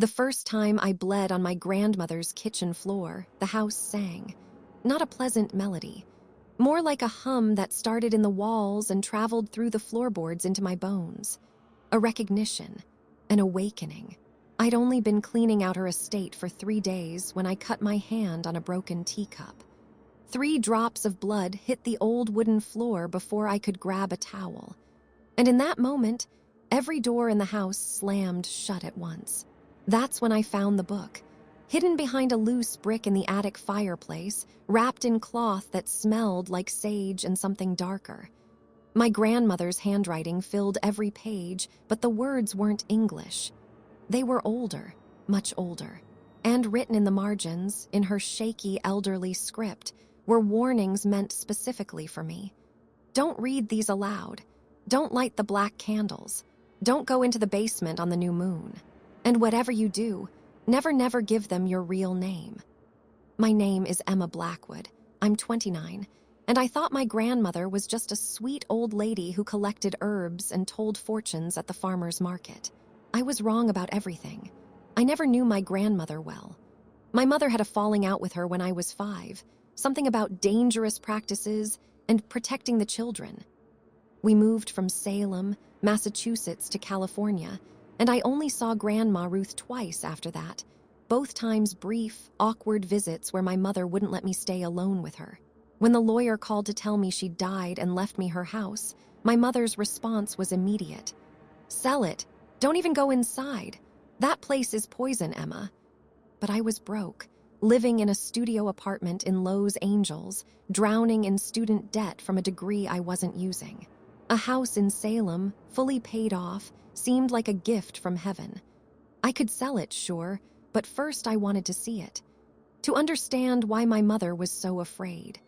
The first time I bled on my grandmother's kitchen floor, the house sang. Not a pleasant melody, more like a hum that started in the walls and traveled through the floorboards into my bones. A recognition, an awakening. I'd only been cleaning out her estate for 3 days when I cut my hand on a broken teacup. 3 drops of blood hit the old wooden floor before I could grab a towel. And in that moment, every door in the house slammed shut at once. That's when I found the book, hidden behind a loose brick in the attic fireplace, wrapped in cloth that smelled like sage and something darker. My grandmother's handwriting filled every page, but the words weren't English. They were older, much older, and written in the margins, in her shaky, elderly script, were warnings meant specifically for me. Don't read these aloud. Don't light the black candles. Don't go into the basement on the new moon. And whatever you do, never give them your real name. My name is Emma Blackwood. I'm 29, and I thought my grandmother was just a sweet old lady who collected herbs and told fortunes at the farmer's market. I was wrong about everything. I never knew my grandmother well. My mother had a falling out with her when I was 5, something about dangerous practices and protecting the children. We moved from Salem, Massachusetts to California, and I only saw Grandma Ruth twice after that, both times brief, awkward visits where my mother wouldn't let me stay alone with her. When the lawyer called to tell me she'd died and left me her house, my mother's response was immediate. "Sell it. Don't even go inside. That place is poison, Emma." But I was broke, living in a studio apartment in Los Angeles, drowning in student debt from a degree I wasn't using. A house in Salem, fully paid off, seemed like a gift from heaven. I could sell it, sure, but first I wanted to see it, to understand why my mother was so afraid.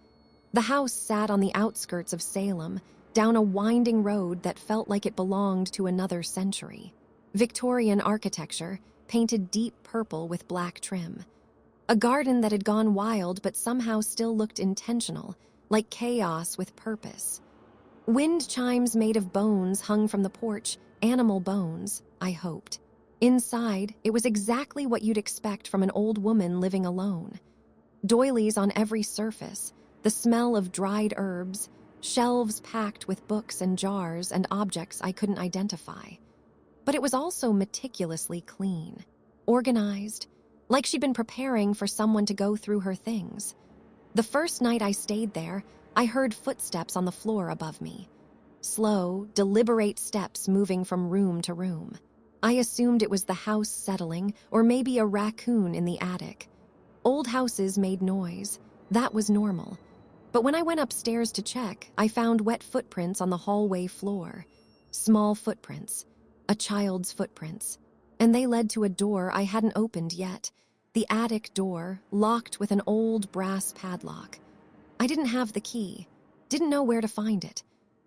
The house sat on the outskirts of Salem, down a winding road that felt like it belonged to another century. Victorian architecture, painted deep purple with black trim. A garden that had gone wild but somehow still looked intentional, like chaos with purpose. Wind chimes made of bones hung from the porch, animal bones, I hoped. Inside, it was exactly what you'd expect from an old woman living alone. Doilies on every surface, the smell of dried herbs, shelves packed with books and jars and objects I couldn't identify. But it was also meticulously clean, organized, like she'd been preparing for someone to go through her things. The first night I stayed there, I heard footsteps on the floor above me. Slow, deliberate steps moving from room to room. I assumed it was the house settling, or maybe a raccoon in the attic. Old houses made noise. That was normal. But when I went upstairs to check, I found wet footprints on the hallway floor. Small footprints. A child's footprints. And they led to a door I hadn't opened yet. The attic door, locked with an old brass padlock. I didn't have the key. Didn't know where to find it.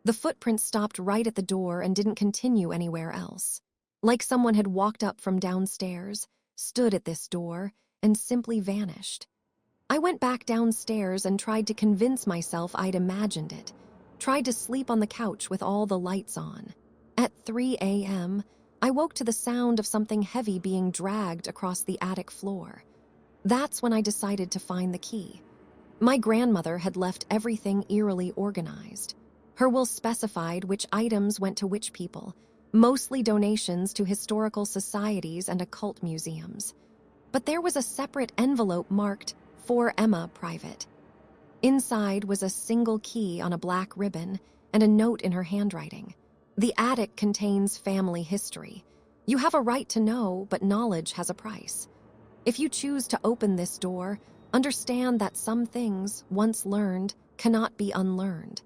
The footprints stopped right at the door and didn't continue anywhere else. Like someone had walked up from downstairs, stood at this door, and simply vanished. I went back downstairs and tried to convince myself I'd imagined it. Tried to sleep on the couch with all the lights on. At 3 a.m., I woke to the sound of something heavy being dragged across the attic floor. That's when I decided to find the key. My grandmother had left everything eerily organized. Her will specified which items went to which people, mostly donations to historical societies and occult museums. But there was a separate envelope marked, "For Emma, Private." Inside was a single key on a black ribbon and a note in her handwriting. The attic contains family history. You have a right to know, but knowledge has a price. If you choose to open this door, understand that some things, once learned, cannot be unlearned.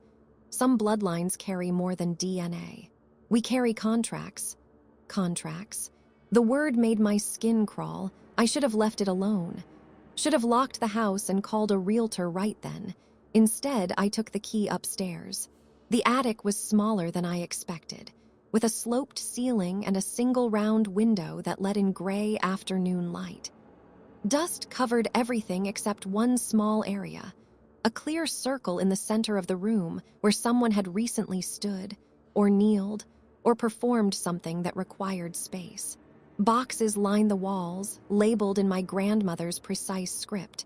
Some bloodlines carry more than DNA. We carry contracts. Contracts. The word made my skin crawl. I should have left it alone. Should have locked the house and called a realtor right then. Instead, I took the key upstairs. The attic was smaller than I expected, with a sloped ceiling and a single round window that let in gray afternoon light. Dust covered everything except one small area, a clear circle in the center of the room where someone had recently stood, or kneeled, or performed something that required space. Boxes lined the walls, labeled in my grandmother's precise script.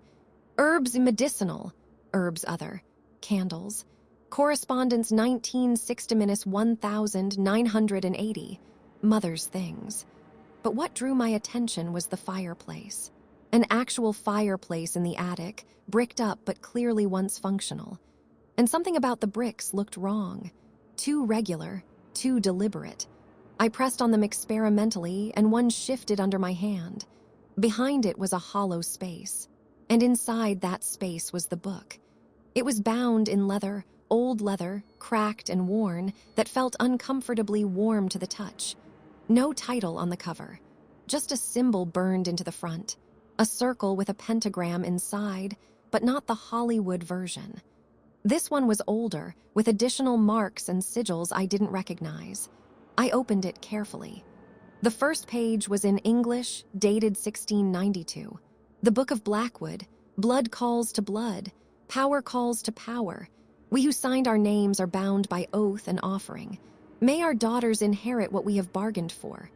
Herbs medicinal, herbs other, candles. Correspondence 1960-1980, mother's things. But what drew my attention was the fireplace. An actual fireplace in the attic, bricked up but clearly once functional. And something about the bricks looked wrong. Too regular, too deliberate. I pressed on them experimentally, and one shifted under my hand. Behind it was a hollow space, and inside that space was the book. It was bound in leather, old leather, cracked and worn, that felt uncomfortably warm to the touch. No title on the cover, just a symbol burned into the front. A circle with a pentagram inside, but not the Hollywood version. This one was older, with additional marks and sigils I didn't recognize. I opened it carefully. The first page was in English, dated 1692. The Book of Blackwood, blood calls to blood, power calls to power. We who signed our names are bound by oath and offering. May our daughters inherit what we have bargained for.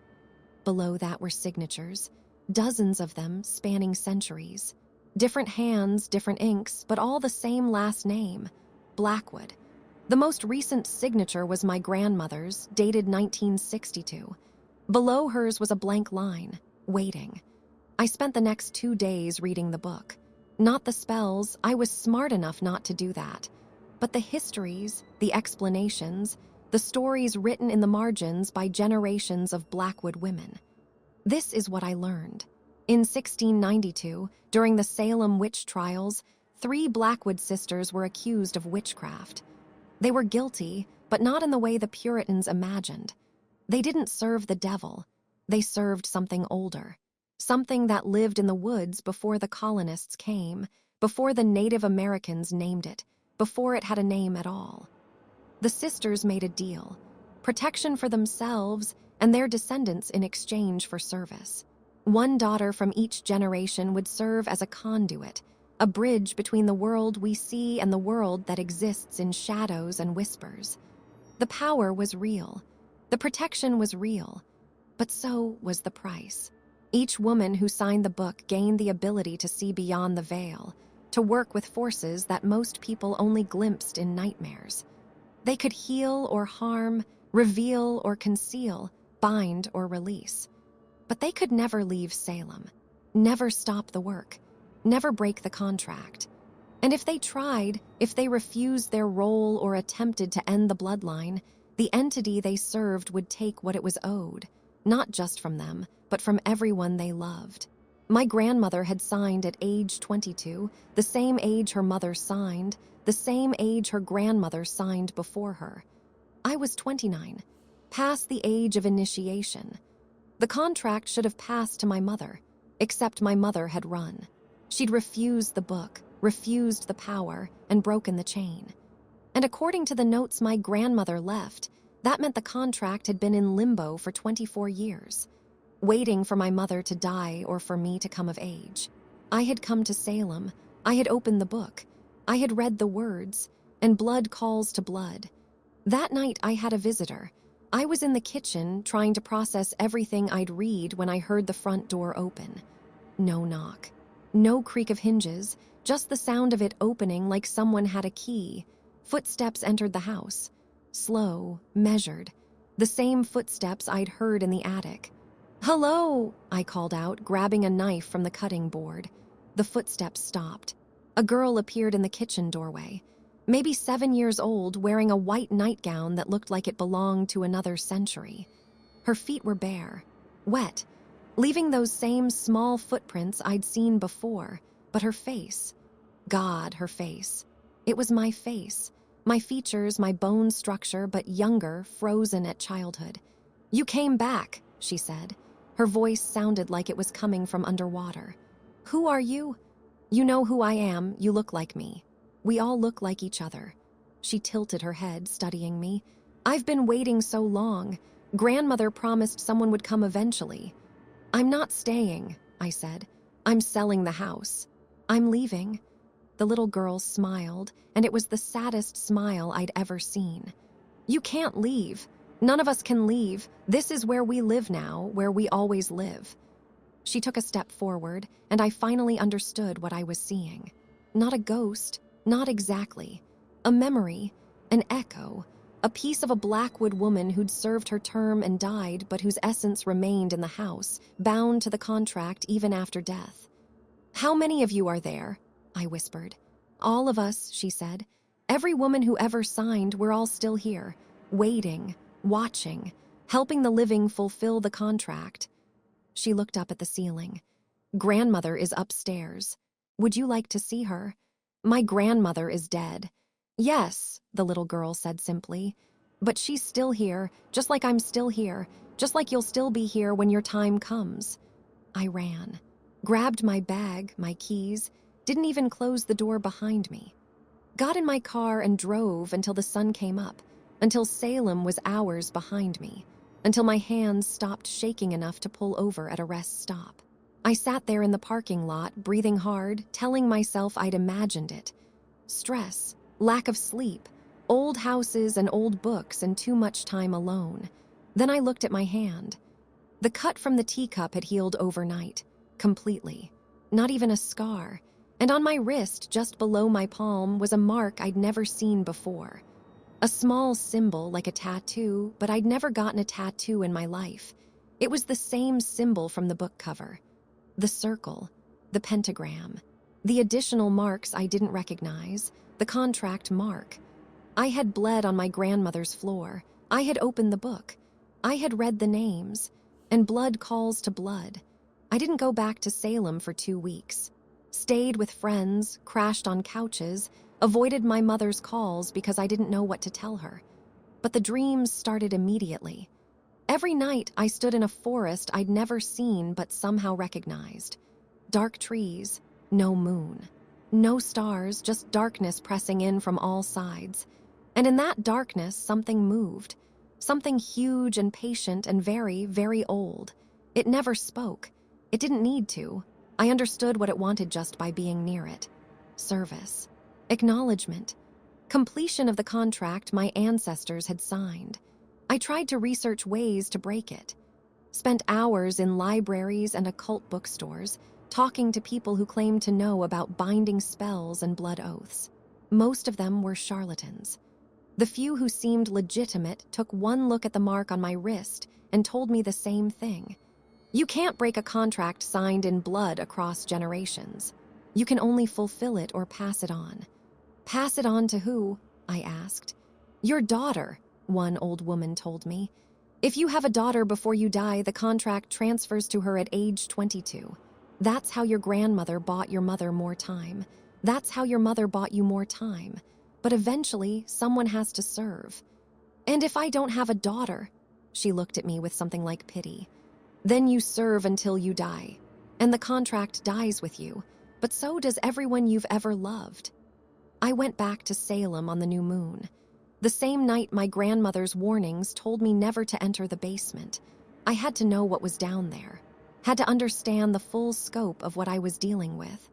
Below that were signatures, dozens of them spanning centuries. Different hands, different inks, but all the same last name, Blackwood. The most recent signature was my grandmother's, dated 1962. Below hers was a blank line, waiting. I spent the next 2 days reading the book. Not the spells, I was smart enough not to do that. But the histories, the explanations, the stories written in the margins by generations of Blackwood women. This is what I learned. In 1692, during the Salem witch trials, 3 Blackwood sisters were accused of witchcraft. They were guilty, but not in the way the Puritans imagined. They didn't serve the devil. They served something older. Something that lived in the woods before the colonists came, before the Native Americans named it, before it had a name at all. The sisters made a deal, protection for themselves and their descendants in exchange for service. One daughter from each generation would serve as a conduit, a bridge between the world we see and the world that exists in shadows and whispers. The power was real. The protection was real. But so was the price. Each woman who signed the book gained the ability to see beyond the veil, to work with forces that most people only glimpsed in nightmares. They could heal or harm, reveal or conceal, bind or release. But they could never leave Salem, never stop the work, never break the contract. And if they tried, if they refused their role or attempted to end the bloodline, the entity they served would take what it was owed, not just from them, but from everyone they loved. My grandmother had signed at age 22, the same age her mother signed, the same age her grandmother signed before her. I was 29, past the age of initiation. The contract should have passed to my mother, except my mother had run. She'd refused the book, refused the power, and broken the chain. And according to the notes my grandmother left, that meant the contract had been in limbo for 24 years, waiting for my mother to die or for me to come of age. I had come to Salem. I had opened the book. I had read the words, and blood calls to blood. That night I had a visitor. I was in the kitchen trying to process everything I'd read when I heard the front door open. No knock. No creak of hinges, just the sound of it opening like someone had a key. Footsteps entered the house. Slow, measured. The same footsteps I'd heard in the attic. "Hello," I called out, grabbing a knife from the cutting board. The footsteps stopped. A girl appeared in the kitchen doorway. Maybe 7 years old, wearing a white nightgown that looked like it belonged to another century. Her feet were bare, wet, leaving those same small footprints I'd seen before, but her face. God, her face. It was my face, my features, my bone structure, but younger, frozen at childhood. "You came back," she said. Her voice sounded like it was coming from underwater. "Who are you?" "You know who I am, you look like me. We all look like each other." She tilted her head, studying me. "I've been waiting so long. Grandmother promised someone would come eventually." "I'm not staying," I said. "I'm selling the house. I'm leaving." The little girl smiled, and it was the saddest smile I'd ever seen. "You can't leave. None of us can leave. This is where we live now, where we always live." She took a step forward, and I finally understood what I was seeing. Not a ghost, not exactly. A memory, an echo, a piece of a Blackwood woman who'd served her term and died, but whose essence remained in the house, bound to the contract even after death. "How many of you are there?" I whispered. "All of us," she said. "Every woman who ever signed, we're all still here, waiting, watching, helping the living fulfill the contract." She looked up at the ceiling. "Grandmother is upstairs. Would you like to see her? My grandmother is dead." "Yes," the little girl said simply. "But she's still here, just like I'm still here, just like you'll still be here when your time comes." I ran, grabbed my bag, my keys, didn't even close the door behind me. Got in my car and drove until the sun came up, until Salem was hours behind me, until my hands stopped shaking enough to pull over at a rest stop. I sat there in the parking lot, breathing hard, telling myself I'd imagined it. Stress, lack of sleep, old houses and old books, and too much time alone. Then I looked at my hand. The cut from the teacup had healed overnight, completely. Not even a scar. And on my wrist, just below my palm, was a mark I'd never seen before. A small symbol like a tattoo, but I'd never gotten a tattoo in my life. It was the same symbol from the book cover. The circle, the pentagram, the additional marks I didn't recognize, the contract mark. I had bled on my grandmother's floor. I had opened the book. I had read the names, and blood calls to blood. I didn't go back to Salem for 2 weeks. Stayed with friends, crashed on couches, avoided my mother's calls because I didn't know what to tell her. But the dreams started immediately. Every night I stood in a forest I'd never seen but somehow recognized. Dark trees, no moon. No stars, just darkness pressing in from all sides. And in that darkness, something moved. Something huge and patient and very, very old. It never spoke. It didn't need to. I understood what it wanted just by being near it. Service. Acknowledgement. Completion of the contract my ancestors had signed. I tried to research ways to break it. Spent hours in libraries and occult bookstores, talking to people who claimed to know about binding spells and blood oaths. Most of them were charlatans. The few who seemed legitimate took one look at the mark on my wrist and told me the same thing. You can't break a contract signed in blood across generations. You can only fulfill it or pass it on. Pass it on to who? I asked. Your daughter, one old woman told me. If you have a daughter before you die, the contract transfers to her at age 22. That's how your grandmother bought your mother more time. That's how your mother bought you more time. But eventually, someone has to serve. And if I don't have a daughter, she looked at me with something like pity, then you serve until you die. And the contract dies with you, but so does everyone you've ever loved. I went back to Salem on the new moon. The same night my grandmother's warnings told me never to enter the basement. I had to know what was down there. Had to understand the full scope of what I was dealing with.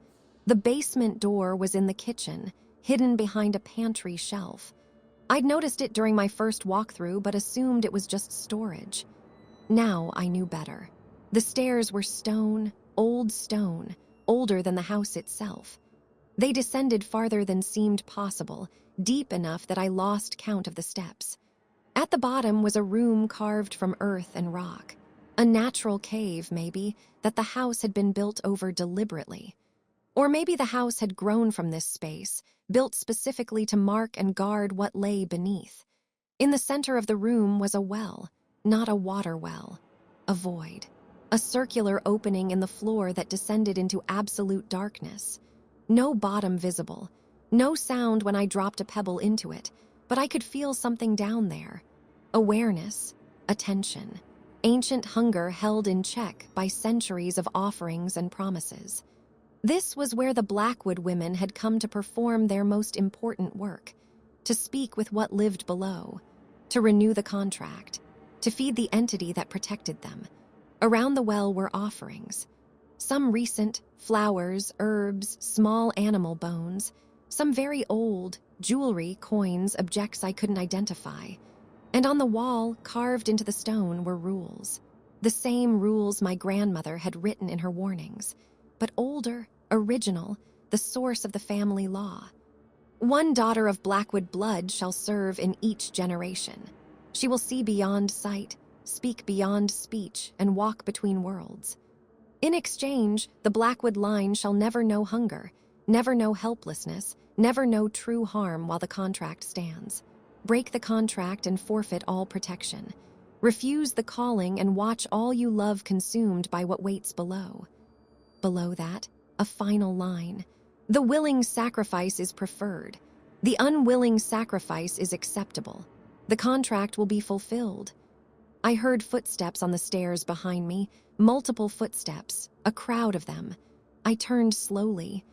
The basement door was in the kitchen, hidden behind a pantry shelf. I'd noticed it during my first walkthrough, but assumed it was just storage. Now I knew better. The stairs were stone, older than the house itself. They descended farther than seemed possible, deep enough that I lost count of the steps. At the bottom was a room carved from earth and rock. A natural cave, maybe, that the house had been built over deliberately. Or maybe the house had grown from this space, built specifically to mark and guard what lay beneath. In the center of the room was a well, not a water well, a void, a circular opening in the floor that descended into absolute darkness. No bottom visible, no sound when I dropped a pebble into it, but I could feel something down there. Awareness, attention, ancient hunger held in check by centuries of offerings and promises. This was where the Blackwood women had come to perform their most important work, to speak with what lived below, to renew the contract, to feed the entity that protected them. Around the well were offerings. Some recent, flowers, herbs, small animal bones. Some very old, jewelry, coins, objects I couldn't identify. And on the wall, carved into the stone, were rules. The same rules my grandmother had written in her warnings, but older, original, the source of the family law. One daughter of Blackwood blood shall serve in each generation. She will see beyond sight, speak beyond speech, and walk between worlds. In exchange, the Blackwood line shall never know hunger, never know helplessness, never know true harm while the contract stands. Break the contract and forfeit all protection. Refuse the calling and watch all you love consumed by what waits below. Below that, a final line. The willing sacrifice is preferred. The unwilling sacrifice is acceptable. The contract will be fulfilled. I heard footsteps on the stairs behind me, multiple footsteps, a crowd of them. I turned slowly.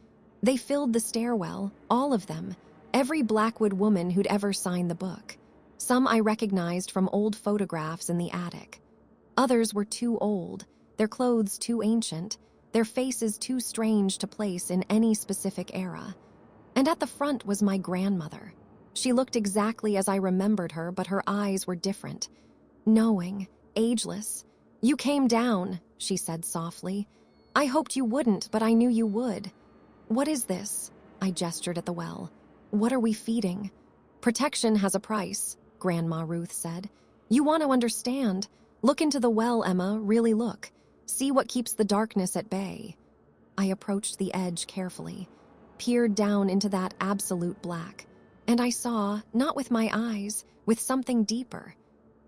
They filled the stairwell, all of them, every Blackwood woman who'd ever signed the book. Some I recognized from old photographs in the attic. Others were too old, their clothes too ancient, their faces too strange to place in any specific era. And at the front was my grandmother. She looked exactly as I remembered her, but her eyes were different. Knowing, ageless. "You came down," she said softly. "I hoped you wouldn't, but I knew you would." "What is this?" I gestured at the well. "What are we feeding?" "Protection has a price," Grandma Ruth said. "You want to understand. Look into the well, Emma, really look. See what keeps the darkness at bay." I approached the edge carefully, peered down into that absolute black, and I saw, not with my eyes, with something deeper.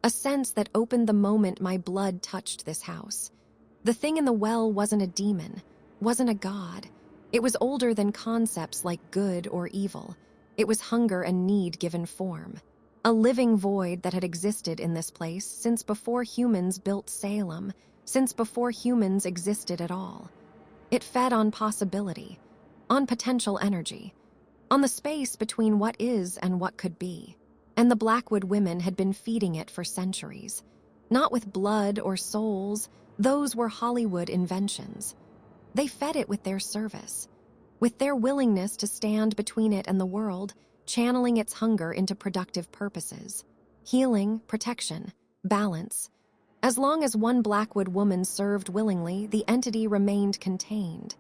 A sense that opened the moment my blood touched this house. The thing in the well wasn't a demon, wasn't a god. It was older than concepts like good or evil. It was hunger and need given form. A living void that had existed in this place since before humans built Salem, since before humans existed at all. It fed on possibility, on potential energy, on the space between what is and what could be. And the Blackwood women had been feeding it for centuries. Not with blood or souls, those were Hollywood inventions. They fed it with their service, with their willingness to stand between it and the world, channeling its hunger into productive purposes. Healing, protection, balance. As long as one Blackwood woman served willingly, the entity remained contained,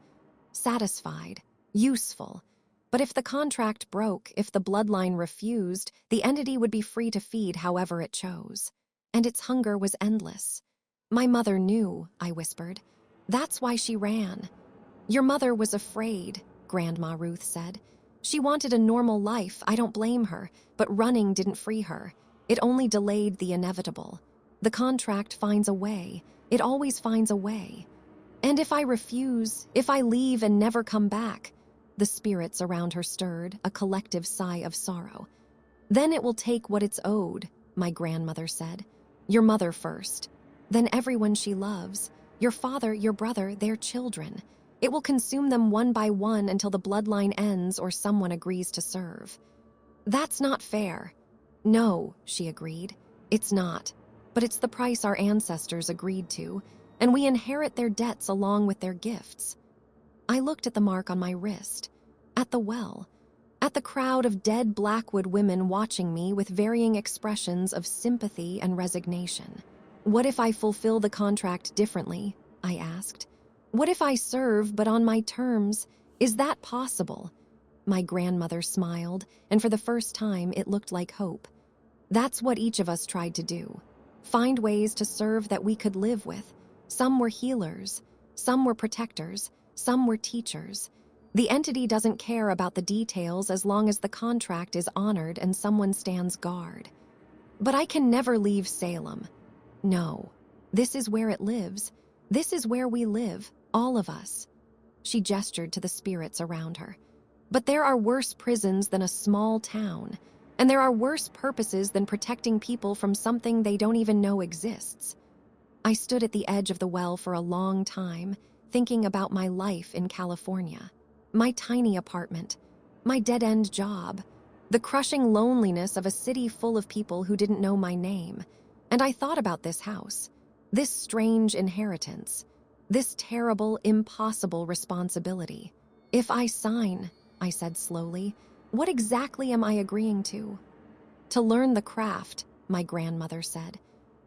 satisfied, useful. But if the contract broke, if the bloodline refused, the entity would be free to feed however it chose. And its hunger was endless. "My mother knew," I whispered. "That's why she ran." "Your mother was afraid," Grandma Ruth said. "She wanted a normal life, I don't blame her, but running didn't free her. It only delayed the inevitable. The contract finds a way. It always finds a way. And if I refuse, if I leave and never come back," the spirits around her stirred, a collective sigh of sorrow. "Then it will take what it's owed," my grandmother said. "Your mother first, then everyone she loves, your father, your brother, their children. It will consume them one by one until the bloodline ends or someone agrees to serve." "That's not fair." "No," she agreed. "It's not. But it's the price our ancestors agreed to, and we inherit their debts along with their gifts." I looked at the mark on my wrist, at the well, at the crowd of dead Blackwood women watching me with varying expressions of sympathy and resignation. "What if I fulfill the contract differently?" I asked. "What if I serve but on my terms? Is that possible?" My grandmother smiled, and for the first time it looked like hope. "That's what each of us tried to do. Find ways to serve that we could live with. Some were healers, some were protectors, some were teachers. The entity doesn't care about the details as long as the contract is honored and someone stands guard." "But I can never leave Salem." "No, this is where it lives. This is where we live, all of us." She gestured to the spirits around her. "But there are worse prisons than a small town, and there are worse purposes than protecting people from something they don't even know exists." I stood at the edge of the well for a long time, thinking about my life in California, my tiny apartment, my dead-end job, the crushing loneliness of a city full of people who didn't know my name. And I thought about this house, this strange inheritance, this terrible, impossible responsibility. "If I sign," I said slowly, "what exactly am I agreeing to?" "To learn the craft," my grandmother said.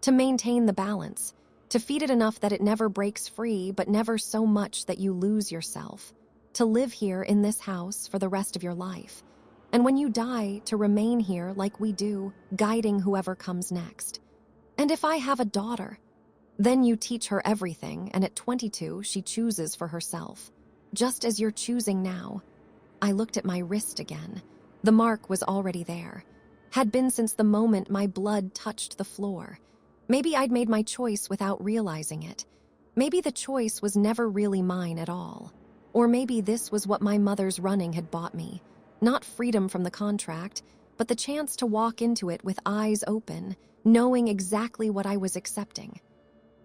To maintain the balance, to feed it enough that it never breaks free, but never so much that you lose yourself. To live here in this house for the rest of your life. And when you die, to remain here like we do, guiding whoever comes next. And if I have a daughter, then you teach her everything, and at 22, she chooses for herself. Just as you're choosing now. I looked at my wrist again. The mark was already there. Had been since the moment my blood touched the floor. Maybe I'd made my choice without realizing it. Maybe the choice was never really mine at all. Or maybe this was what my mother's running had bought me. Not freedom from the contract, but the chance to walk into it with eyes open, knowing exactly what I was accepting.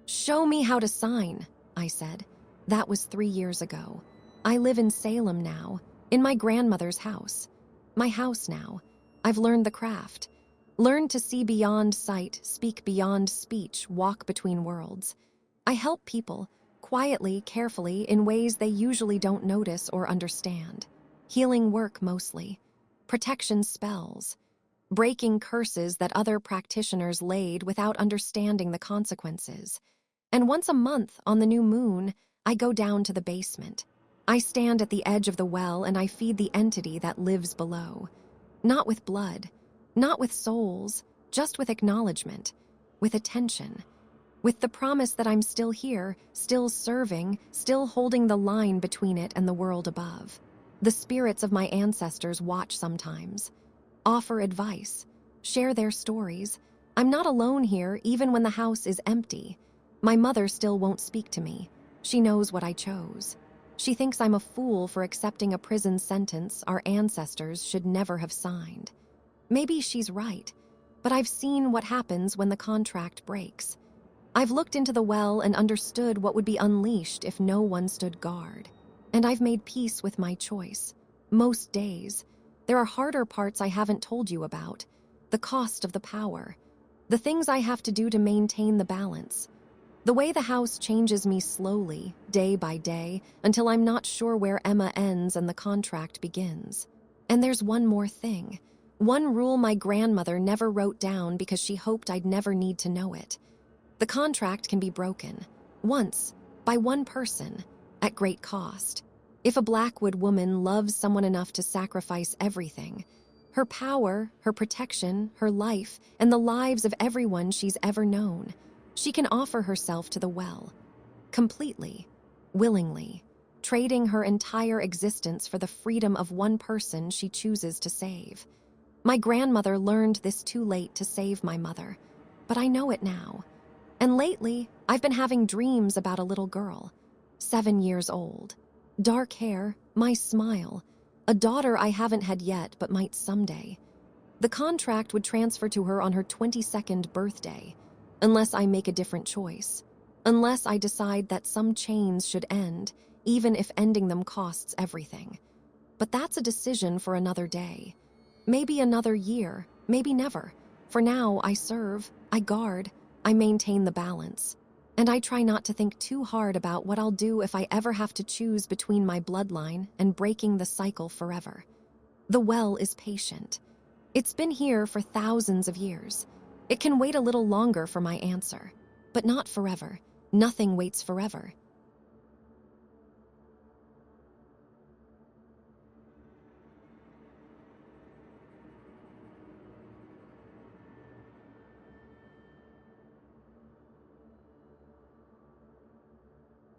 "Show me how to sign," I said. That was 3 years ago. I live in Salem now, in my grandmother's house. My house now. I've learned the craft. Learned to see beyond sight, speak beyond speech, walk between worlds. I help people, quietly, carefully, in ways they usually don't notice or understand. Healing work mostly. Protection spells. Breaking curses that other practitioners laid without understanding the consequences. And once a month, on the new moon, I go down to the basement. I stand at the edge of the well and I feed the entity that lives below. Not with blood, not with souls, just with acknowledgement, with attention, with the promise that I'm still here, still serving, still holding the line between it and the world above. The spirits of my ancestors watch sometimes, offer advice, share their stories. I'm not alone here even when the house is empty. My mother still won't speak to me. She knows what I chose. She thinks I'm a fool for accepting a prison sentence our ancestors should never have signed. Maybe she's right, but I've seen what happens when the contract breaks. I've looked into the well and understood what would be unleashed if no one stood guard. And I've made peace with my choice. Most days. There are harder parts I haven't told you about. The cost of the power. The things I have to do to maintain the balance. The way the house changes me slowly, day by day, until I'm not sure where Emma ends and the contract begins. And there's one more thing. One rule my grandmother never wrote down because she hoped I'd never need to know it. The contract can be broken. Once. By one person. At great cost. If a Blackwood woman loves someone enough to sacrifice everything, her power, her protection, her life, and the lives of everyone she's ever known, she can offer herself to the well. Completely. Willingly. Trading her entire existence for the freedom of one person she chooses to save. My grandmother learned this too late to save my mother, but I know it now. And lately, I've been having dreams about a little girl, 7 years old. Dark hair, my smile, a daughter I haven't had yet but might someday. The contract would transfer to her on her 22nd birthday, unless I make a different choice, unless I decide that some chains should end, even if ending them costs everything. But that's a decision for another day. Maybe another year, maybe never. For now, I serve, I guard, I maintain the balance. And I try not to think too hard about what I'll do if I ever have to choose between my bloodline and breaking the cycle forever. The well is patient. It's been here for thousands of years. It can wait a little longer for my answer, but not forever. Nothing waits forever.